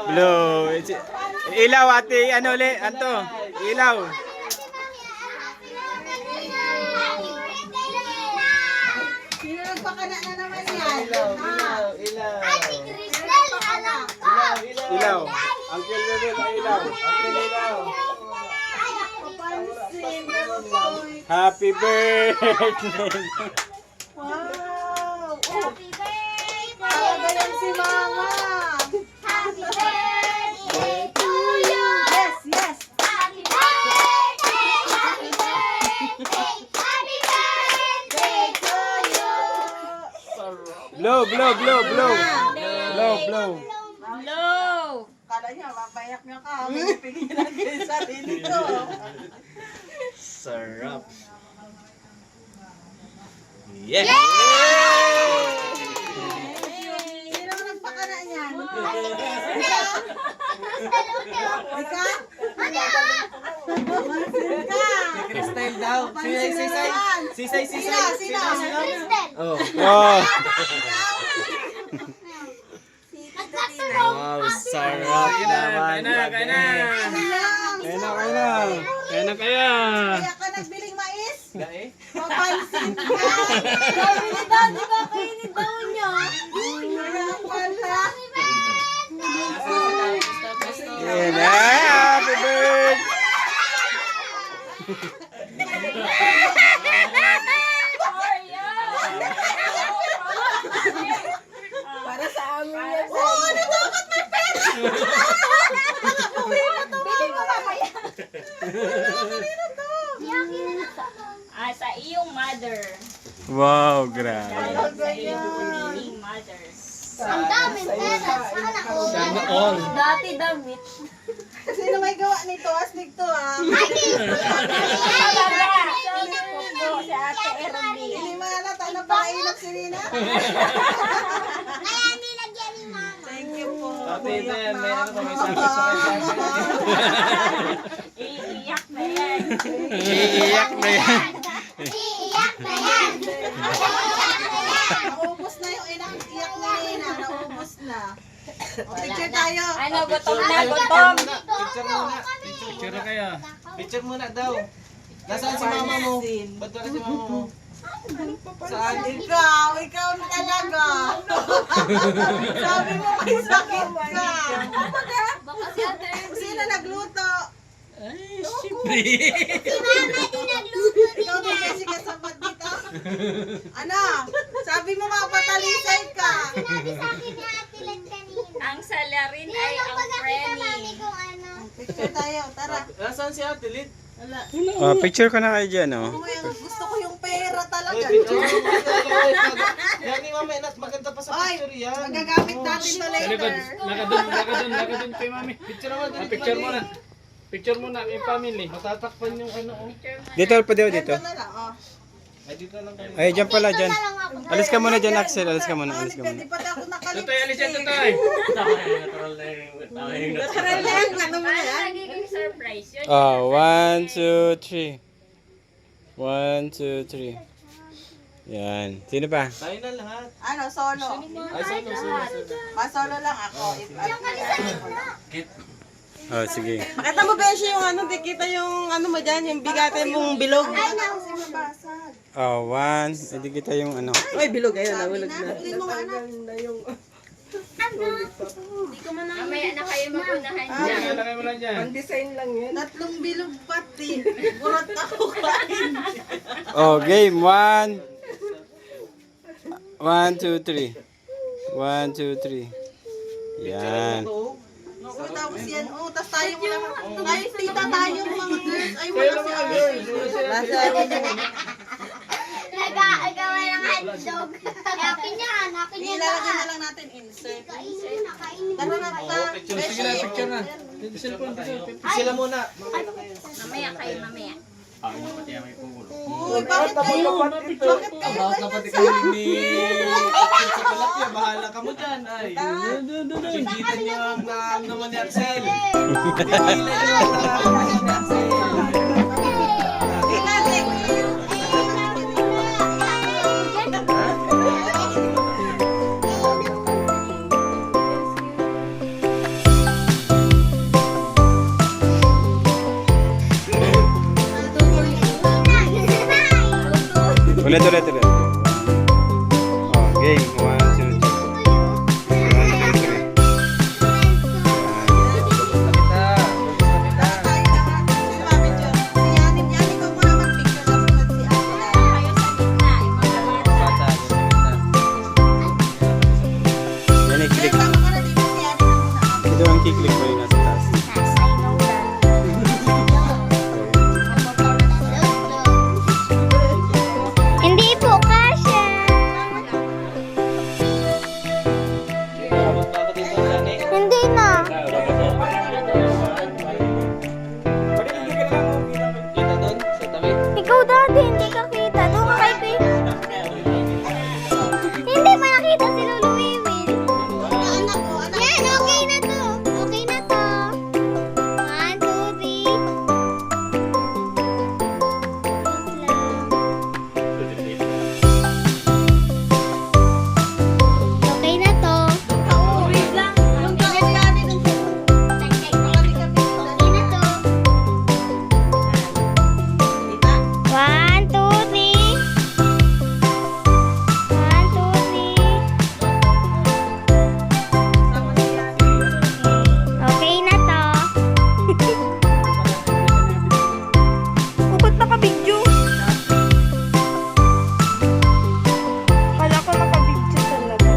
Blue. Ilaw ate, ano ulit? Anto? Ilaw. Sino nagpakana na naman yan? Ilaw. Uncle Lulul, ilaw. Uncle ilaw. Happy birthday. Wow! Talaga yan si Mama! Happy birthday to you. Yes, yes! Happy birthday, happy birthday, happy birthday to you. Blow, blow, blow, blow. Blow, blow. Hello! Kala niya, mapayak niya ka. Pinipili niya lang yung sarili ko. Sarap. Yes! Sino ang nagpakana niyan? Ika? Crystal daw. Sisay. Sino? Oh. Wow, sarap naman. Kaya na. Kaya ka nagbiling mais? Gae? Papansin ka! Sabi ni Dad, di ba kainin daw niya? Kaya pala. Yan na, happy birthday. Para sa amin yan. Oo, ano dapat may pera? Bilhin mo mamaya. Ah, sa iyong mother. Wow, grabe. Sa iyong mother. Ang daming pera. Sana all. Sana all. Dati damit. Sino may gawa nito? Astig to ah. Talaga! Si Ate Erby. Hindi malata na pakainap si Rina. Kaya nilagyan ni Mama. Thank you po. Ate, ito yan. May ano pa, may sabi Iiyak na yan. Iiyak na yan. Iiyak na yan. Naubos na yung iyak ni Rina. Naubos na. O, picture tayo. Ano, gutom na, gutom. Picture muna. Picture na kayo. Picture muna daw. Nasaan si mama mo? Ba't wala si mama mo? Saan? Ikaw na talaga. Sabi mo may sakit ka. Baka si Ate Sino nagluto? Ay, siyempre. Si Mama din nagluto Ikaw din kasi kasapat dito. Ano? Sabi mo mapatalisay ka. Sinabi sa akin ni Ate Len kanina. Ang salarin ay ang Pagkakita Frenny. mami kung ano. Picture tayo, tara. Nasaan si Ate Lid? Wala. Oh, picture ka na kayo dyan, oh. Gusto ko yung pera Oy, talaga. picture mo. Yan ni mama, maganda pa sa Oy, picture yan. magagamit natin to later. Nakadun kay mami. Picture mo. Picture mo na. Picture mo na yung family. Matatakpan yung ano. Oh. Dito pa daw, dito. Ito na lang, oh. Ay, dito lang kami. Ay, dyan pala, dyan. Na lang ako. Alis ka muna dyan, Axel. Alis ka muna, alis ka Hindi muna. pa ako nakalipstick. Tutoy, alis yan, tutoy. Natural lang, ano mo Ano yan? nagiging surprise? Yun Oh, 1, 2, 3. 1, 2, 3. Yan. Sino pa? Tayo na lahat. Ano, solo. Ay, solo. Masolo lang ako. Oh, sige. Makita mo, Beshi, yung ano, di kita yung ano mo dyan, yung bigate mong bilog. Ay, mabasag. Oh, 1. Hindi kita yung ano. Uy, bilog, ayun, nahulog na. Mamaya na kayo magunahan dyan. Lagay mo lang dyan. Tatlong bilog pati. Burat ako kain. Oh, game. 1. 1, 2, 3. 1, 2, 3. Yan. Oo, tapos yan. Oo, tapos tayo mo lang. Tayo, tita tayo mga girls. Ay, wala si Nag-aagawa ng hotdog. Akin yan. Akin yan Ilalagay na lahat. lang natin insert. Kainin na, kainin Tara na, ta. Sige na, picture na. Sila muna. Mamaya kayo, mamaya. Uy, bakit kayo? Bakit kayo? About na pati kayo ni sa tilapia. Bahala ka mo dyan. Ay, sigitan niyo ang naman ni Axel. Pigilan niyo ang naman ni Axel. Ulit. Oh, game. 1, 2, 3. 1, 2, 3. Yan, i-click. Ito ang kiklik mo yung nasa taas. Hindi po kasha. Hindi na. Kita doon, sa tabi. Ikaw dati, hindi ka kita. Doon ka kay Pay. Hindi mo nakita si Lolo Wiwin. Yan, okay na to. Okay na to. 1, 2, 3. Okay na to. Wait lang. Yung gamit natin ng Okay na to. 1, 2, 3. 1, 2, 3. Okay na to. Bukod naka-video. Kala ko naka-video talaga.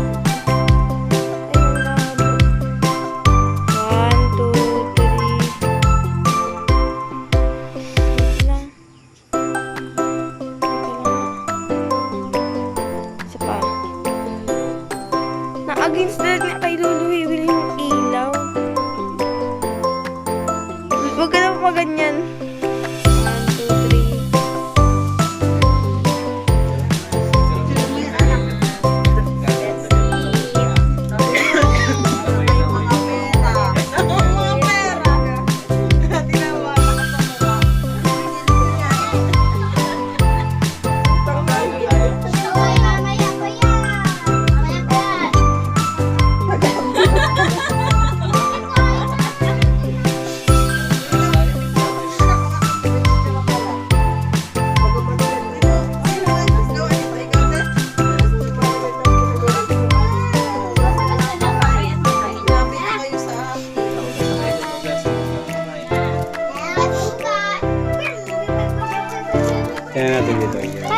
Ayun lang. 1, 2, 3. Lang. Isa pa. Na-against that nga kay Lolo Wiwil yung ilaw. Huwag ka na maganyan. 1, 2, 3. Hoy, mamaya pa yan. Mamaya pa. Kaya natin dito. 500.